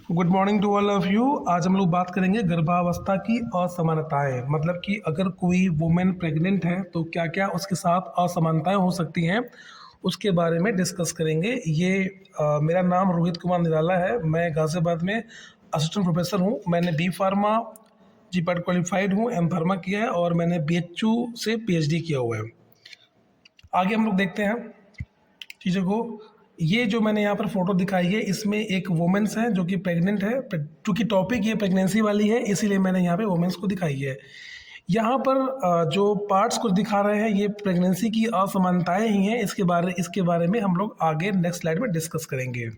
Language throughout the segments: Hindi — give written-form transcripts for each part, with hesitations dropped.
Good morning to all of you. आज हम लोग बात करेंगे गर्भावस्था की असमानताएं, मतलब कि अगर कोई वुमेन प्रेग्नेंट है तो क्या क्या उसके साथ असमानताएं हो सकती हैं, उसके बारे में डिस्कस करेंगे। मेरा नाम रोहित कुमार निराला है। मैं गाज़ियाबाद में असिस्टेंट प्रोफेसर हूं। मैंने बी फार्मा जीपैट क्वालिफाइड हूं, एम फार्मा किया है और मैंने BHU से PhD किया हुआ है। आगे हम लोग देखते हैं चीज़ों को। ये जो मैंने यहाँ पर फोटो दिखाई है, इसमें एक वुमेन्स है जो कि प्रेग्नेंट है। क्योंकि टॉपिक ये प्रेगनेंसी वाली है, इसीलिए मैंने यहाँ पे वुमेन्स को दिखाई है। यहाँ पर जो पार्ट्स कुछ दिखा रहे हैं, ये प्रेगनेंसी की असमानताएं ही हैं। इसके बारे में हम लोग आगे नेक्स्ट स्लाइड में डिस्कस करेंगे।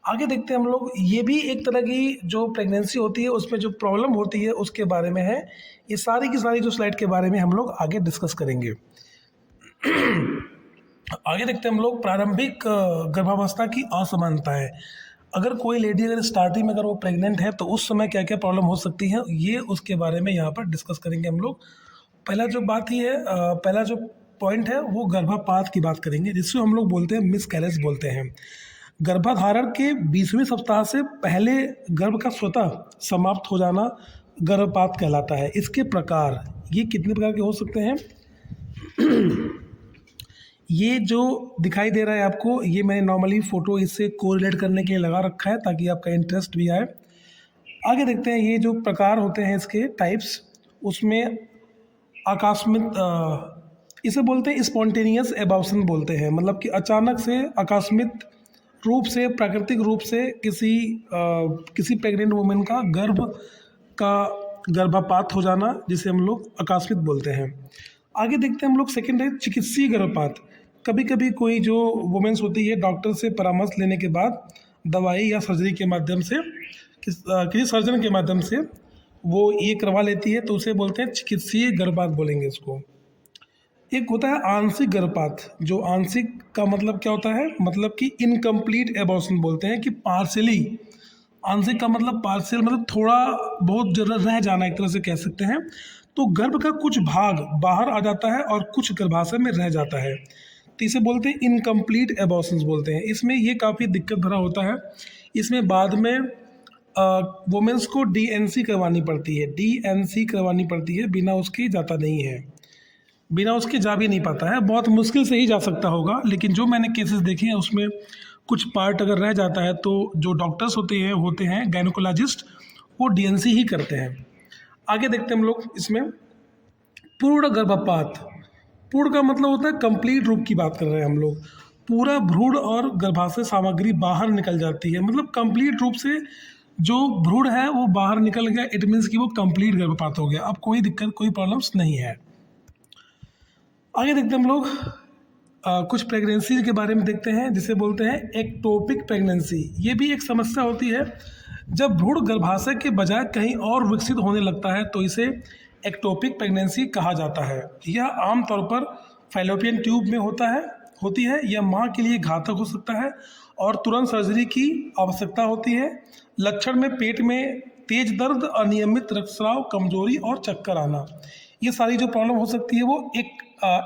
आगे देखते हैं हम लोग। ये भी एक तरह की जो प्रेगनेंसी होती है उसमें जो प्रॉब्लम होती है उसके बारे में है। ये सारी की सारी जो स्लाइड के बारे में हम लोग आगे डिस्कस करेंगे। आगे देखते हैं हम लोग प्रारंभिक गर्भावस्था की असमानताएं। अगर कोई लेडी अगर स्टार्टिंग में अगर वो प्रेग्नेंट है तो उस समय क्या क्या प्रॉब्लम हो सकती है, ये उसके बारे में यहाँ पर डिस्कस करेंगे हम लोग। पहला जो बात ही है, पहला जो पॉइंट है वो गर्भपात की बात करेंगे, जिसको हम लोग बोलते हैं मिसकैरेज बोलते हैं। गर्भाधारण के 20वें सप्ताह से पहले गर्भ का स्वतः समाप्त हो जाना गर्भपात कहलाता है। इसके प्रकार ये कितने प्रकार के हो सकते हैं? ये जो दिखाई दे रहा है आपको, ये मैंने नॉर्मली फ़ोटो इससे कोरिलेट करने के लिए लगा रखा है ताकि आपका इंटरेस्ट भी आए। आगे देखते हैं ये जो प्रकार होते हैं इसके टाइप्स, उसमें आकस्मिक इसे बोलते हैं स्पॉन्टेनियस एबॉर्शन बोलते हैं। मतलब कि अचानक से आकस्मिक रूप से प्राकृतिक रूप से किसी प्रेग्नेंट वुमेन का गर्भपात हो जाना, जिसे हम लोग आकस्मिक बोलते हैं। आगे देखते हैं हम लोग सेकंड है चिकित्सीय गर्भपात। कभी कभी कोई जो वुमेन्स होती है डॉक्टर से परामर्श लेने के बाद दवाई या सर्जरी के माध्यम से किसी सर्जन के माध्यम से वो ये करवा लेती है, तो उसे बोलते हैं चिकित्सीय गर्भपात बोलेंगे इसको। एक होता है आंशिक गर्भपात। जो आंशिक का मतलब क्या होता है, मतलब कि इनकम्प्लीट एबॉर्शन बोलते हैं, कि पार्शियली। आंशिक का मतलब पार्शियल, मतलब थोड़ा बहुत जरूर रह जाना, एक तरह से कह सकते हैं। तो गर्भ का कुछ भाग बाहर आ जाता है और कुछ गर्भाशय में रह जाता है, तो इसे बोलते हैं इनकम्प्लीट एबॉर्शंस बोलते हैं। इसमें ये काफ़ी दिक्कत भरा होता है। इसमें बाद में वुमेन्स को DNC करवानी पड़ती है। DNC करवानी पड़ती है, बिना उसके जाता नहीं है, बिना उसके जा भी नहीं पाता है। बहुत मुश्किल से ही जा सकता होगा, लेकिन जो मैंने केसेस देखे हैं उसमें कुछ पार्ट अगर रह जाता है तो जो डॉक्टर्स होते हैं गायनोकोलॉजिस्ट, वो DNC ही करते हैं। आगे देखते हैं हम लोग इसमें पूर्ण गर्भपात। पूर्ण का मतलब होता है कंप्लीट रूप की बात कर रहे हैं हम लोग। पूरा भ्रूण और गर्भाशय सामग्री बाहर निकल जाती है, मतलब कंप्लीट रूप से जो भ्रूण है वो बाहर निकल गया। इट मीन्स कि वो कंप्लीट गर्भपात हो गया। अब कोई दिक्कत, कोई प्रॉब्लम्स नहीं है। आगे देखते हैं हम लोग कुछ प्रेगनेंसी के बारे में देखते हैं, जिसे बोलते हैं एक्टोपिक प्रेगनेंसी। ये भी एक समस्या होती है। जब भ्रूण गर्भाशय के बजाय कहीं और विकसित होने लगता है तो इसे एक्टोपिक प्रेगनेंसी कहा जाता है। यह आमतौर पर फैलोपियन ट्यूब में होती है। यह मां के लिए घातक हो सकता है और तुरंत सर्जरी की आवश्यकता होती है। लक्षण में पेट में तेज दर्द, अनियमित रक्तस्राव, कमजोरी और चक्कर आना, ये सारी जो प्रॉब्लम हो सकती है वो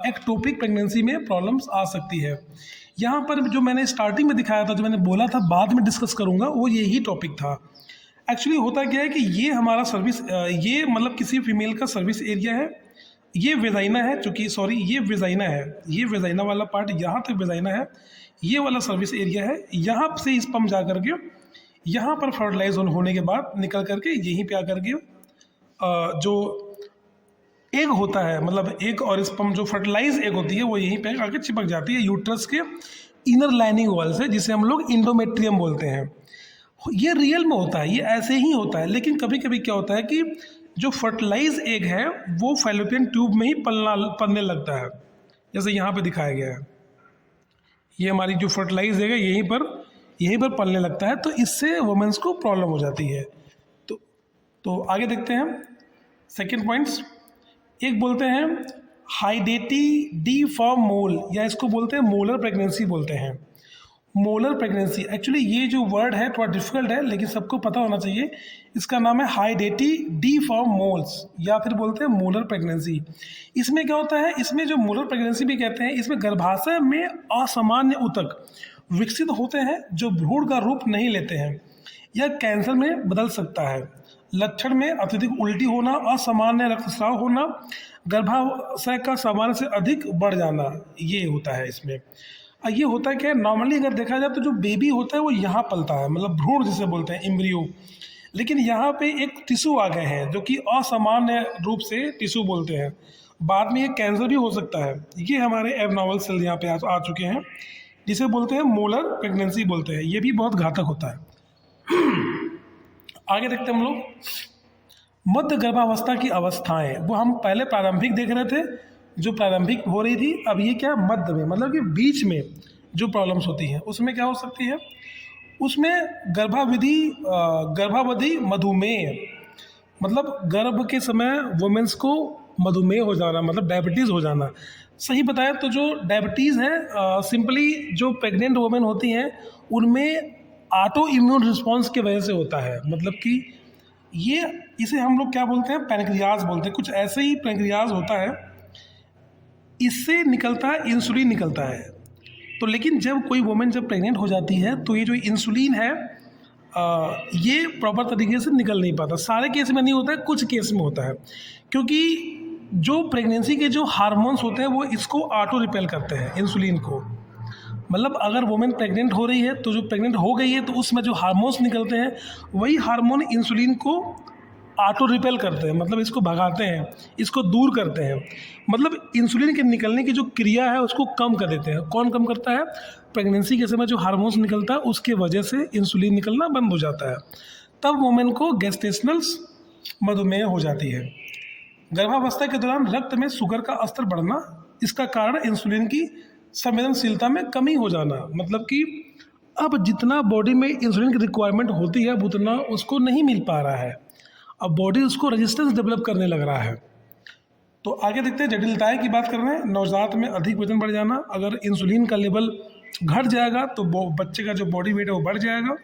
एक्टोपिक प्रेगनेंसी में प्रॉब्लम्स आ सकती है। यहाँ पर जो मैंने स्टार्टिंग में दिखाया था, जो मैंने बोला था बाद में डिस्कस करूँगा, वो यही टॉपिक था। एक्चुअली होता क्या है कि ये हमारा ये मतलब किसी फीमेल का सर्विस एरिया है। ये वेजाइना है, चूँकि ये वेजाइना है। ये वेजाइना वाला पार्ट यहाँ तक वेजाइना है, ये वाला सर्विस एरिया है। यहाँ से स्पर्म जा करके यहाँ पर फर्टिलाइज होने के बाद निकल करके यहीं पे आकर के जो एग होता है, मतलब एग और स्पर्म जो फर्टिलाइज एग होती है वो यहीं पे आके चिपक जाती है यूट्रस के इनर लाइनिंग वॉल से, जिसे हम लोग इंडोमेट्रियम बोलते हैं। ये रियल में होता है, ये ऐसे ही होता है। लेकिन कभी कभी क्या होता है कि जो फर्टिलाइज एग है वो फैलोपियन ट्यूब में ही पलने लगता है, जैसे यहाँ पे दिखाया गया है। ये हमारी जो फर्टिलाइज एग है यहीं पर पलने लगता है, तो इससे वुमेन्स को प्रॉब्लम हो जाती है। तो आगे देखते हैं सेकेंड पॉइंट्स। एक बोलते हैं हाइडेटी डी फॉर्म मोल, या इसको बोलते हैं मोलर प्रेगनेंसी बोलते हैं। मोलर प्रेगनेंसी, एक्चुअली ये जो वर्ड है थोड़ा डिफिकल्ट है, लेकिन सबको पता होना चाहिए। इसका नाम है हाइडेटी डी फॉर्म मोल्स, या फिर बोलते हैं मोलर प्रेगनेंसी। इसमें क्या होता है, इसमें जो मोलर प्रेगनेंसी भी कहते हैं, इसमें गर्भाशय में असामान्य ऊतक विकसित होते हैं जो भ्रूण का रूप नहीं लेते हैं। या कैंसर में बदल सकता है। लक्षण में अत्यधिक उल्टी होना, असामान्य रक्तस्राव होना, गर्भाशय का सामान्य से अधिक बढ़ जाना, ये होता है इसमें। ये होता क्या है, नॉर्मली अगर देखा जाए तो जो बेबी होता है वो यहाँ पलता है, मतलब भ्रूण जिसे बोलते हैं, एम्ब्रियो। लेकिन यहाँ पे एक टिश्यू आ गए हैं जो कि असामान्य रूप से टिश्यू बोलते हैं। बाद में ये कैंसर भी हो सकता है। ये हमारे एबनॉर्मल सेल यहाँ पे आ चुके हैं, जिसे बोलते हैं मोलर प्रेगनेंसी बोलते हैं। ये भी बहुत घातक होता है। आगे देखते हैं हम लोग मध्य गर्भावस्था की अवस्थाएं। वो हम पहले प्रारंभिक देख रहे थे, जो प्रारंभिक हो रही थी। अब ये क्या, मध्य में, मतलब कि बीच में जो प्रॉब्लम्स होती हैं उसमें क्या हो सकती है, उसमें गर्भावधि मधुमेह, मतलब गर्भ के समय वुमेन्स को मधुमेह हो जाना, मतलब डायबिटीज़ हो जाना। सही बताया तो जो डायबिटीज़ है, सिंपली जो प्रेग्नेंट वुमेन होती हैं उनमें ऑटो इम्यून रिस्पॉन्स की वजह से होता है। मतलब कि ये, इसे हम लोग क्या बोलते हैं, पैनक्रियाज बोलते हैं। कुछ ऐसे ही पैनक्रियाज होता है, इससे निकलता है इंसुलिन निकलता है। तो लेकिन जब कोई वुमेन जब प्रेग्नेंट हो जाती है तो ये जो इंसुलिन है ये प्रॉपर तरीके से निकल नहीं पाता। सारे केस में नहीं होता है, कुछ केस में होता है, क्योंकि जो प्रेगनेंसी के जो हार्मोन्स होते हैं वो इसको ऑटो रिपेल करते हैं, इंसुलिन को। मतलब अगर वुमेन प्रेग्नेंट हो रही है तो जो प्रेग्नेंट हो गई है तो उसमें जो हार्मोन्स निकलते हैं वही हार्मोन इंसुलिन को ऑटो रिपेल करते हैं, मतलब इसको भगाते हैं, इसको दूर करते हैं। मतलब इंसुलिन के निकलने की जो क्रिया है उसको कम कर देते हैं। कौन कम करता है, प्रेगनेंसी के समय जो हार्मोन्स निकलता है उसके वजह से इंसुलिन निकलना बंद हो जाता है। तब वुमेन को गेस्टेशनल मधुमेह हो जाती है। गर्भावस्था के दौरान रक्त में शुगर का स्तर बढ़ना, इसका कारण इंसुलिन की संवेदनशीलता में कमी हो जाना। मतलब कि अब जितना बॉडी में इंसुलिन की रिक्वायरमेंट होती है उतना उसको नहीं मिल पा रहा है, अब बॉडी उसको रेजिस्टेंस डेवलप करने लग रहा है। तो आगे देखते हैं, जटिलताएं की बात कर रहे हैं। नवजात में अधिक वजन बढ़ जाना, अगर इंसुलिन का लेवल घट जाएगा तो बच्चे का जो बॉडी वेट है वो बढ़ जाएगा।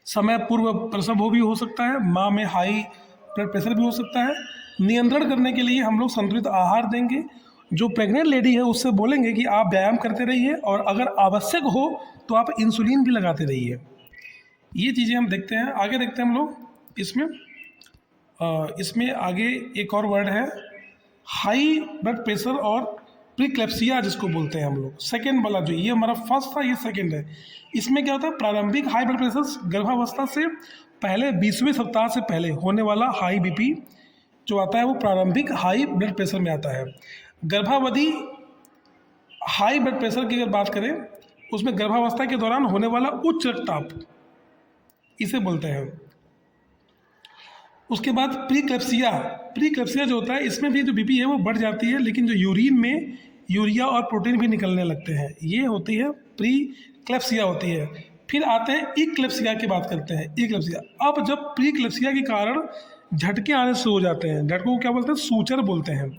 समय पूर्व प्रसव भी हो सकता है, माँ में हाई ब्लड प्रेशर भी हो सकता है। नियंत्रण करने के लिए हम लोग संतुलित आहार देंगे। जो प्रेग्नेंट लेडी है उससे बोलेंगे कि आप व्यायाम करते रहिए और अगर आवश्यक हो तो आप इंसुलिन भी लगाते रहिए। ये चीज़ें हम देखते हैं। आगे देखते हैं हम लोग इसमें आगे एक और वर्ड है, हाई ब्लड प्रेशर और प्रीक्लेप्सिया जिसको बोलते हैं हम लोग। सेकेंड वाला जो, ये हमारा फर्स्ट था, ये सेकेंड है। इसमें क्या होता है, प्रारंभिक हाई ब्लड प्रेशर गर्भावस्था से पहले 20वें सप्ताह से पहले होने वाला हाई बीपी जो आता है वो प्रारंभिक हाई ब्लड प्रेशर में आता है। गर्भावधि हाई ब्लड प्रेशर की अगर बात करें, उसमें गर्भावस्था के दौरान होने वाला उच्च रक्तचाप, इसे बोलते हैं। उसके बाद प्रीक्लेप्सिया जो होता है, इसमें भी जो बीपी है वो बढ़ जाती है, लेकिन जो यूरिन में यूरिया और प्रोटीन भी निकलने लगते हैं, ये होती है प्रीक्लेप्सिया होती है। फिर आते हैं इक्लेप्सिया की बात करते हैं। इक्लेप्सिया, अब जब प्रीक्लेप्सिया के कारण झटके आने शुरू हो जाते हैं, झटकों को क्या बोलते हैं, सूचर बोलते हैं।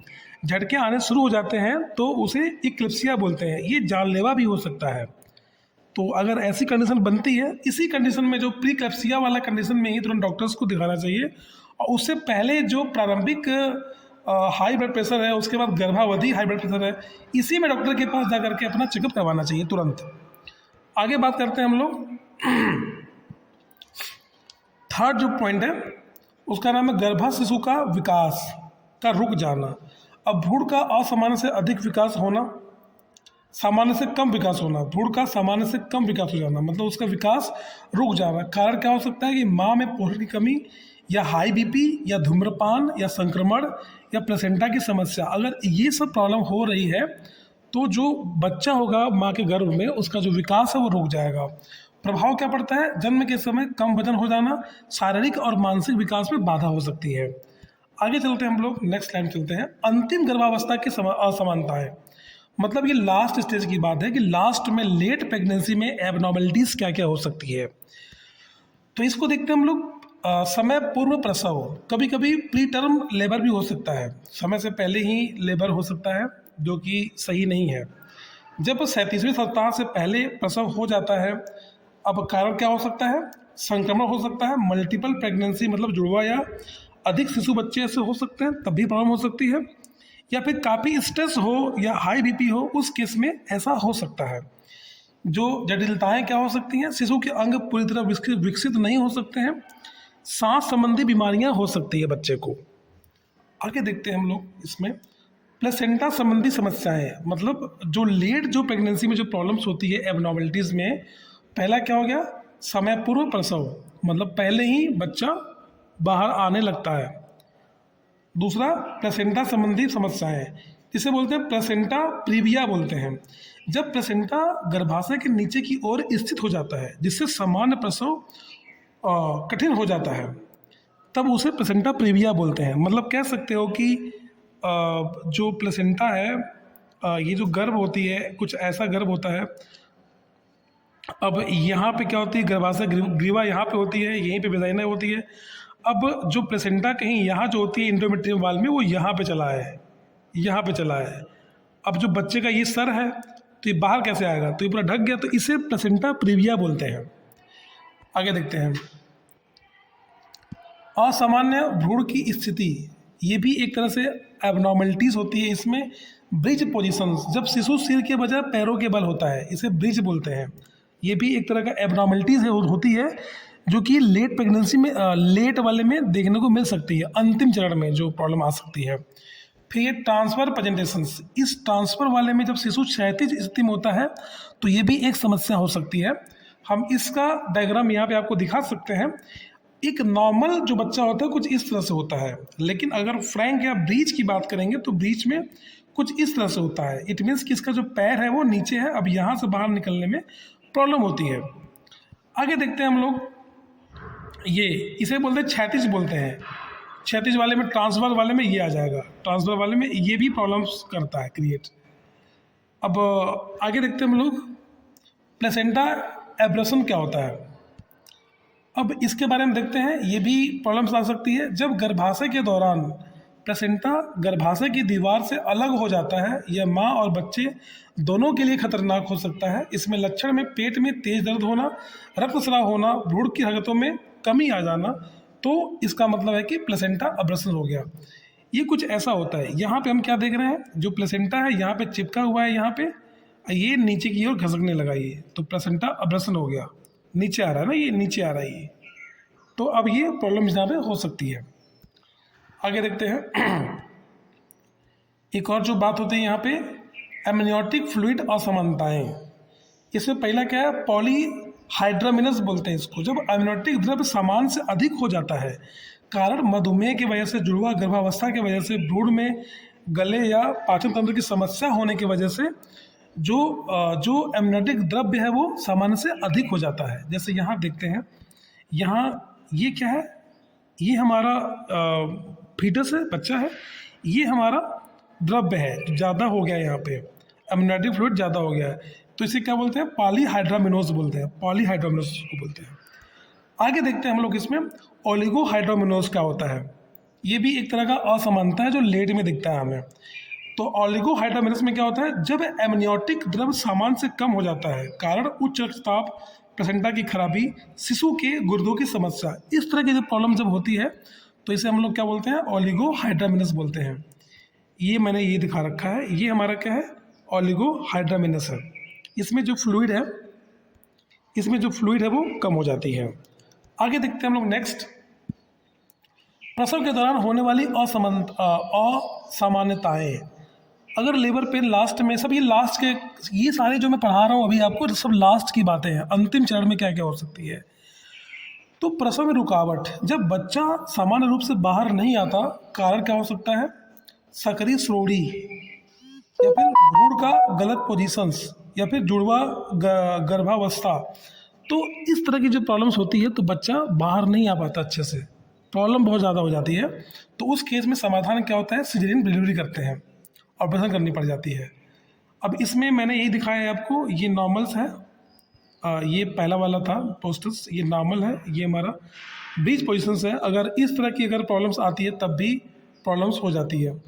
झटके आने शुरू हो जाते हैं तो उसे इक्लेप्सिया बोलते हैं। ये जानलेवा भी हो सकता है। तो अगर ऐसी कंडीशन बनती है, इसी कंडीशन में जो प्रीक्लेप्सिया वाला कंडीशन में ही तुरंत डॉक्टर्स को दिखाना चाहिए। और उससे पहले जो प्रारंभिक हाई ब्लड प्रेशर है, उसके बाद गर्भावधि हाई ब्लड प्रेशर है, इसी में डॉक्टर के पास जा करके अपना चेकअप करवाना चाहिए तुरंत। आगे बात करते हैं हम लोग। थर्ड जो पॉइंट है उसका नाम है गर्भ शिशु का विकास का रुक जाना। अब भ्रूण का असामान्य से अधिक विकास होना, सामान्य से कम विकास होना, भ्रूण का सामान्य से कम विकास हो जाना, मतलब उसका विकास रुक जाना। कारण क्या हो सकता है कि माँ में पोषण की कमी, या हाई बीपी, या धूम्रपान, या संक्रमण, या प्लेसेंटा की समस्या। अगर ये सब प्रॉब्लम हो रही है तो जो बच्चा होगा माँ के गर्भ में, उसका जो विकास है वो रुक जाएगा। प्रभाव क्या पड़ता है, जन्म के समय कम वजन हो जाना, शारीरिक और मानसिक विकास में बाधा हो सकती है। आगे चलते हैं हम लोग, नेक्स्ट स्लाइड चलते हैं। अंतिम गर्भावस्था की असमानताएं, मतलब ये लास्ट स्टेज की बात है कि लास्ट में लेट प्रेगनेंसी में एबनॉर्मलिटीज़ क्या क्या हो सकती है। तो इसको देखते हैं हम लोग। समय पूर्व प्रसव, कभी कभी प्री टर्म लेबर भी हो सकता है, समय से पहले ही लेबर हो सकता है, जो कि सही नहीं है। जब 37वें सप्ताह से पहले प्रसव हो जाता है, अब कारण क्या हो सकता है, संक्रमण हो सकता है, मल्टीपल प्रेगनेंसी मतलब जुड़वा या अधिक शिशु बच्चे से हो सकते हैं, तब भी प्रॉब्लम हो सकती है। या फिर काफ़ी स्ट्रेस हो या हाई बीपी हो, उस केस में ऐसा हो सकता है। जो जटिलताएं क्या हो सकती हैं, शिशु के अंग पूरी तरह विकसित नहीं हो सकते हैं, सांस संबंधी बीमारियां हो सकती है बच्चे को। आगे देखते हैं हम लोग इसमें प्लेसेंटा संबंधी समस्याएं, मतलब जो लेट जो प्रेगनेंसी में जो प्रॉब्लम्स होती है एबनॉर्मलिटीज़ में, पहला क्या हो गया, समय पूर्व प्रसव, मतलब पहले ही बच्चा बाहर आने लगता है। दूसरा प्लेसेंटा संबंधी समस्याएं, इसे बोलते हैं प्लेसेंटा प्रीविया बोलते हैं। जब प्लेसेंटा गर्भाशय के नीचे की ओर स्थित हो जाता है जिससे सामान्य प्रसव कठिन हो जाता है, तब उसे प्लेसेंटा प्रीविया बोलते हैं। मतलब कह सकते हो कि जो प्लेसेंटा है, ये जो गर्भ होती है, कुछ ऐसा गर्भ होता है। अब यहाँ पे क्या होती है, गर्भाशय ग्रीवा यहाँ पे होती है, यहीं पे वेजाइना होती है। अब जो प्लेसेंटा कहीं यहाँ जो होती है इंडोमेट्रियम वाल में, वो यहाँ पे चला है, यहाँ पे चला है। अब जो बच्चे का ये सर है, तो ये बाहर कैसे आएगा, तो ये पूरा ढक गया, तो इसे प्लेसेंटा प्रीविया बोलते हैं। आगे देखते हैं असामान्य भ्रूण की स्थिति, ये भी एक तरह से एबनॉर्मलिटीज़ होती है इसमें। ब्रिज पोजीशंस, जब शिशु सिर के बजाय पैरों के बल होता है, इसे ब्रिज बोलते हैं। ये भी एक तरह का एबनॉर्मलिटीज़ होती है जो कि लेट प्रेगनेंसी में लेट वाले में देखने को मिल सकती है, अंतिम चरण में जो प्रॉब्लम आ सकती है। फिर ये ट्रांसफर प्रेजेंटेशंस, इस ट्रांसफर वाले में जब शिशु क्षैतिज स्थिति में होता है तो ये भी एक समस्या हो सकती है। हम इसका डायग्राम यहाँ पे आपको दिखा सकते हैं। एक नॉर्मल जो बच्चा होता है कुछ इस तरह से होता है, लेकिन अगर फ्रैंक या ब्रीच की बात करेंगे तो ब्रीच में कुछ इस तरह से होता है। इट मीन्स कि इसका जो पैर है वो नीचे है, अब यहाँ से बाहर निकलने में प्रॉब्लम होती है। आगे देखते हैं हम लोग, ये इसे बोलते हैं क्षैतिज बोलते हैं। क्षैतिज वाले में, ट्रांसफर वाले में ये आ जाएगा, ट्रांसफर वाले में ये भी प्रॉब्लम्स करता है क्रिएट। अब आगे देखते हैं हम लोग प्लेसेंटा एब्रेशन क्या होता है। अब इसके बारे में देखते हैं, ये भी प्रॉब्लम्स आ सकती है। जब गर्भाशय के दौरान प्लेसेंटा गर्भाशय की दीवार से अलग हो जाता है, यह माँ और बच्चे दोनों के लिए खतरनाक हो सकता है। इसमें लक्षण में पेट में तेज दर्द होना, रक्तस्राव होना, भ्रूण की हरकतों में कमी आ जाना, तो इसका मतलब है कि प्लेसेंटा अब्रेशन हो गया। ये कुछ ऐसा होता है। यहाँ पे हम क्या देख रहे हैं, जो प्लेसेंटा है यहाँ पे चिपका हुआ है, यहाँ पे ये नीचे की ओर घसकने लगा, ये तो प्लेसेंटा अब्रेशन हो गया, नीचे आ रहा है ना, ये नीचे आ रहा है ये, तो अब ये प्रॉब्लम यहाँ पे हो सकती है। आगे देखते हैं एक और जो बात होती है यहाँ पे, एमनियोटिक फ्लूइड असमानताएं। इसमें पहला क्या है, पॉलीहाइड्रामिनस बोलते हैं इसको। जब एमनियोटिक द्रव्य सामान्य से अधिक हो जाता है, कारण मधुमेह की वजह से, जुड़वा गर्भावस्था की वजह से, भ्रूण में गले या पाचन तंत्र की समस्या होने की वजह से जो एमनियोटिक द्रव्य है वो सामान्य से अधिक हो जाता है। जैसे यहाँ देखते हैं, यहाँ ये क्या है, ये हमारा फीटस है, बच्चा है, ये हमारा द्रव्य है, ज़्यादा हो गया है, यहाँ पे एमनियोटिक फ्लूइड ज़्यादा हो गया है, तो इसे क्या बोलते हैं, पॉलीहाइड्रामिनोस बोलते हैं, पॉलीहाइड्रामिनोस को बोलते हैं। आगे देखते हैं हम लोग इसमें ओलिगोहाइड्रामिनोस क्या होता है। ये भी एक तरह का असमानता है जो लेट में दिखता है हमें। तो ओलिगोहाइड्रामिनस में क्या होता है, जब एमनियोटिक द्रव्य सामान्य से कम हो जाता है, कारण उच्च रक्तचाप, प्लेसेंटा की खराबी, शिशु के गुर्दों की समस्या, इस तरह की जो प्रॉब्लम जब होती है तो इसे हम लोग क्या बोलते हैं, ओलिगोहाइड्रामिनस बोलते हैं। ये मैंने ये दिखा रखा है, ये हमारा क्या है, ओलिगोहाइड्रामिनस है। इसमें जो फ्लूइड है, इसमें जो फ्लूइड है वो कम हो जाती है। आगे देखते हैं हम लोग नेक्स्ट, प्रसव के दौरान होने वाली असामान्यताएं। अगर लेबर पेन लास्ट में, सब ये लास्ट के, ये सारे जो मैं पढ़ा रहा हूँ अभी आपको, सब लास्ट की बातें हैं, अंतिम चरण में क्या क्या हो सकती है। तो प्रसव में रुकावट, जब बच्चा सामान्य रूप से बाहर नहीं आता, कारण क्या हो सकता है, सक्रिय श्रोणि या फिर भ्रूण का गलत पोजीशंस या फिर जुड़वा गर्भावस्था। तो इस तरह की जो प्रॉब्लम्स होती है तो बच्चा बाहर नहीं आ पाता अच्छे से, प्रॉब्लम बहुत ज़्यादा हो जाती है। तो उस केस में समाधान क्या होता है, सिजेरियन डिलीवरी करते हैं, ऑपरेशन करनी पड़ जाती है। अब इसमें मैंने यही दिखाया है आपको, ये नॉर्मल्स है, ये पहला वाला था पोस्टर्स, ये नॉर्मल है, ये हमारा ब्रीच पोजीशंस है। अगर इस तरह की अगर प्रॉब्लम्स आती है तब भी प्रॉब्लम्स हो जाती है।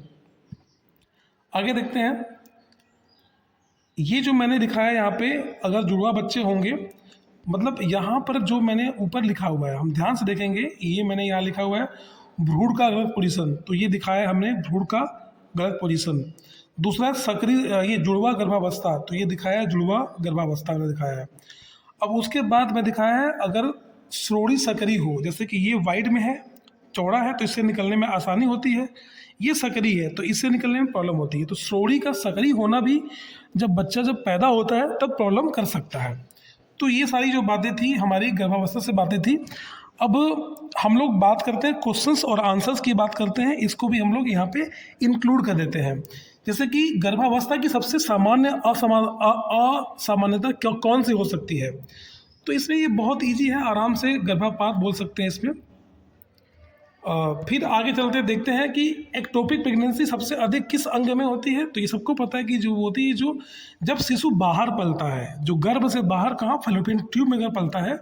आगे देखते हैं, ये जो मैंने दिखाया यहाँ पे, अगर जुड़वा बच्चे होंगे, मतलब यहाँ पर जो मैंने ऊपर लिखा हुआ है, हम ध्यान से देखेंगे, ये मैंने यहाँ लिखा हुआ है भ्रूण का गलत पोजीशन, तो ये दिखाया हमने भ्रूण का गलत पोजीशन। दूसरा है सक्रिय ये जुड़वा गर्भावस्था, तो ये दिखाया है जुड़वा गर्भावस्था में दिखाया है। अब उसके बाद में दिखाया है अगर श्रोणि सक्रिय हो, जैसे कि ये वाइड में है, चौड़ा है, तो इससे निकलने में आसानी होती है। ये सक्रिय है तो इससे निकलने में प्रॉब्लम होती है। तो श्रोणि का सक्रिय होना भी जब बच्चा जब पैदा होता है तब प्रॉब्लम कर सकता है। तो ये सारी जो बातें थी हमारी गर्भावस्था से बातें थी। अब हम लोग बात करते हैं क्वेश्चंस और आंसर्स की बात करते हैं, इसको भी हम लोग यहाँ पे इंक्लूड कर देते हैं। जैसे कि गर्भावस्था की सबसे सामान्य असामान्यता कौन सी हो सकती है, तो इसमें ये बहुत इजी है, आराम से गर्भपात बोल सकते हैं इसमें। फिर आगे चलते देखते हैं कि एक्टोपिक प्रेगनेंसी सबसे अधिक किस अंग में होती है। तो ये सबको पता है कि जो होती है जो जब शिशु बाहर पलता है, जो गर्भ से बाहर कहाँ फैलोपियन ट्यूब में अगर पलता है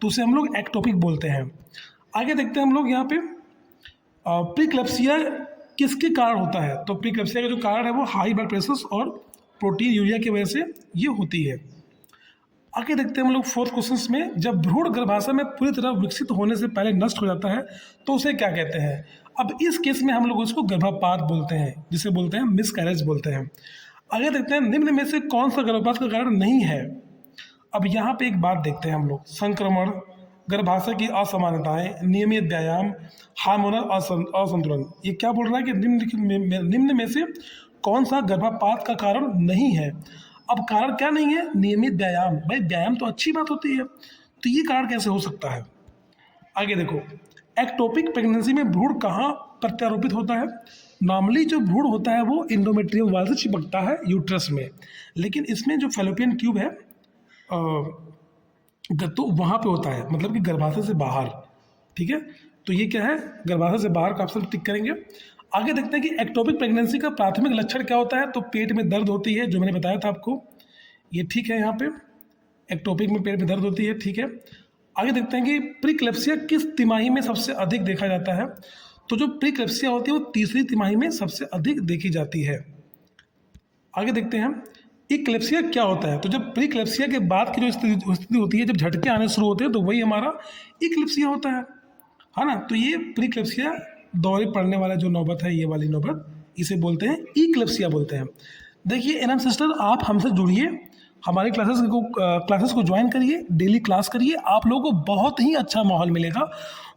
तो उसे हम लोग एक्टोपिक बोलते हैं। आगे देखते हैं हम लोग यहाँ पे प्रीक्लेप्सिया किसके कारण होता है। तो प्रीक्लेप्सिया का जो कारण है वो हाई ब्लड प्रेशर और प्रोटीन यूरिया की वजह से ये होती है। आगे देखते हैं हम लोग फोर्थ क्वेश्चन में, जब भ्रूण गर्भाशय में पूरी तरह विकसित होने से पहले नष्ट हो जाता है तो उसे क्या कहते हैं। अब इस केस में हम लोग उसको गर्भपात बोलते हैं, जिसे बोलते हैं मिसकैरेज बोलते हैं। आगे देखते हैं निम्न में से कौन सा गर्भपात का कारण नहीं है। अब यहाँ पे एक बात देखते हैं हम लोग, संक्रमण, गर्भाशय की असामान्यताएं, नियमित व्यायाम, हार्मोनल असंतुलन। ये क्या बोल रहा है कि निम्न में से कौन सा गर्भपात का कारण नहीं है। अब कारण क्या नहीं है, नियमित व्यायाम। भाई व्यायाम तो अच्छी बात होती है, तो ये कारण कैसे हो सकता है। आगे देखो, एक्टोपिक प्रेगनेंसी में भ्रूण कहाँ प्रत्यारोपित होता है। नॉर्मली जो भ्रूण होता है वो इंडोमेट्रियम वाल से चिपकता है यूट्रस में, लेकिन इसमें जो फैलोपियन ट्यूब है तो वहाँ पे होता है, मतलब कि गर्भाशय से बाहर। ठीक है, तो ये क्या है, गर्भाशय से बाहर का ऑप्शन टिक करेंगे। आगे देखते हैं कि एक्टोपिक प्रेगनेंसी का प्राथमिक लक्षण क्या होता है। तो पेट में दर्द होती है, जो मैंने बताया था आपको, ये ठीक है। यहाँ पे एक्टोपिक में पेट में दर्द होती है, ठीक है। आगे देखते हैं कि प्रीक्लेप्सिया किस तिमाही में सबसे अधिक देखा जाता है। तो जो प्रीक्लेप्सिया होती है वो तीसरी तिमाही में सबसे अधिक देखी जाती है। आगे देखते हैं इक्लेप्सिया क्या होता है। तो जब प्रीक्लेप्सिया के बाद की जो स्थिति होती है, जब झटके आने शुरू होते हैं, तो वही हमारा इक्लेप्सिया होता है ना। तो ये प्रीक्लेप्सिया दौरे पड़ने वाला जो नौबत है, ये वाली नौबत, इसे बोलते हैं इक्लेप्सिया बोलते हैं। देखिए एनएम सिस्टर, आप हमसे जुड़िए, हमारी क्लासेस को ज्वाइन करिए, डेली क्लास करिए, आप लोगों को बहुत ही अच्छा माहौल मिलेगा,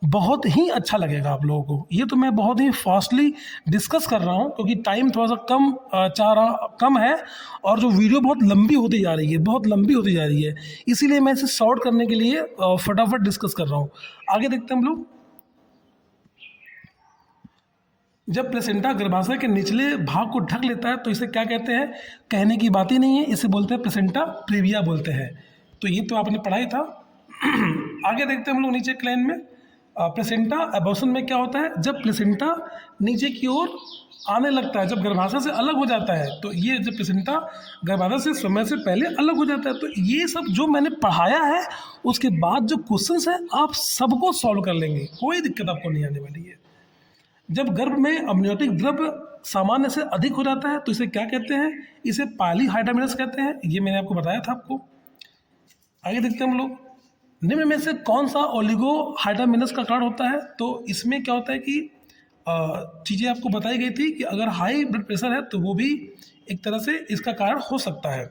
बहुत ही अच्छा लगेगा आप लोगों को। ये तो मैं बहुत ही फास्टली डिस्कस कर रहा हूँ क्योंकि टाइम थोड़ा सा कम है, और जो वीडियो बहुत लंबी होती जा रही है, बहुत लंबी होती जा रही है, इसीलिए मैं इसे शॉर्ट करने के लिए फटाफट डिस्कस कर रहा हूँ। आगे देखते हैं हम लोग, जब प्लेसेंटा गर्भाशय के निचले भाग को ढक लेता है तो इसे क्या कहते हैं। कहने की बात ही नहीं है, इसे बोलते हैं प्लेसेंटा प्रीविया बोलते हैं। तो ये तो आपने पढ़ा ही था। आगे देखते हैं हम लोग नीचे क्लाइन में, प्लेसेंटा एबॉर्शन में क्या होता है। जब प्लेसेंटा नीचे की ओर आने लगता है, जब गर्भाशय से अलग हो जाता है, तो ये जब प्लेसेंटा गर्भाशय से समय से पहले अलग हो जाता है। तो ये सब जो मैंने पढ़ाया है, उसके बाद जो क्वेश्चंस हैं आप सबको सॉल्व कर लेंगे, कोई दिक्कत आपको नहीं आने वाली है। जब गर्भ में अमनियोटिक द्रव्य सामान्य से अधिक हो जाता है तो इसे क्या कहते हैं। इसे पॉलीहाइड्रामिनस कहते हैं, ये मैंने आपको बताया था आपको। आगे देखते हैं हम लोग, निम्न में से कौन सा ओलिगोहाइड्रामिनस का कारण होता है। तो इसमें क्या होता है कि चीज़ें आपको बताई गई थी कि अगर हाई ब्लड प्रेशर है तो वो भी एक तरह से इसका कारण हो सकता है।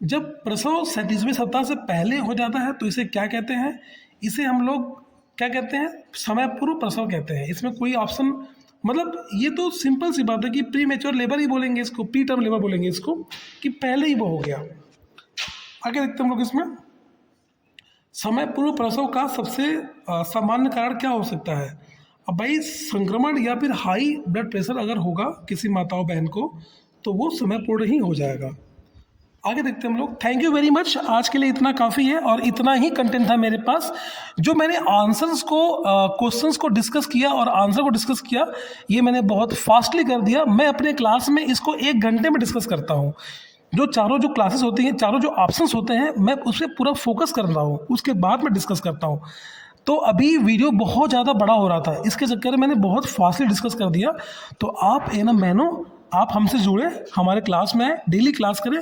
जब प्रसव 37वें सप्ताह से पहले हो जाता है तो इसे क्या कहते हैं। इसे हम लोग क्या कहते हैं, समय पूर्व प्रसव कहते हैं। इसमें कोई ऑप्शन, मतलब ये तो सिंपल सी बात है कि प्री मेच्योर लेबर ही बोलेंगे इसको, प्री टर्म लेबर बोलेंगे इसको, कि पहले ही वो हो गया। आगे देखते हैं हम लोग, इसमें समय पूर्व प्रसव का सबसे सामान्य कारण क्या हो सकता है। अब भाई संक्रमण या फिर हाई ब्लड प्रेशर अगर होगा किसी माताओं बहन को तो वो समय पूर्ण ही हो जाएगा। आगे देखते हैं हम लोग। थैंक यू वेरी मच, आज के लिए इतना काफ़ी है और इतना ही कंटेंट था मेरे पास। जो मैंने आंसर्स को क्वेश्चंस को डिस्कस किया और आंसर को डिस्कस किया, ये मैंने बहुत फास्टली कर दिया। मैं अपने क्लास में इसको 1 घंटे में डिस्कस करता हूँ। जो चारों जो क्लासेस होती हैं, चारों जो ऑप्शंस होते हैं, मैं उस पर पूरा फोकस कर रहा हूँ, उसके बाद मैं डिस्कस करता हूँ। तो अभी वीडियो बहुत ज़्यादा बड़ा हो रहा था, इसके चक्कर में मैंने बहुत फास्टली डिस्कस कर दिया। तो आप आप हमसे जुड़े, हमारे क्लास में आए, डेली क्लास करें,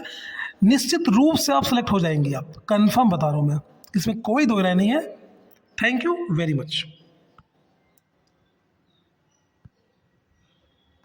निश्चित रूप से आप सेलेक्ट हो जाएंगे। आप कंफर्म बता रहा हूँ मैं, इसमें कोई दो राय नहीं है। Thank you very much.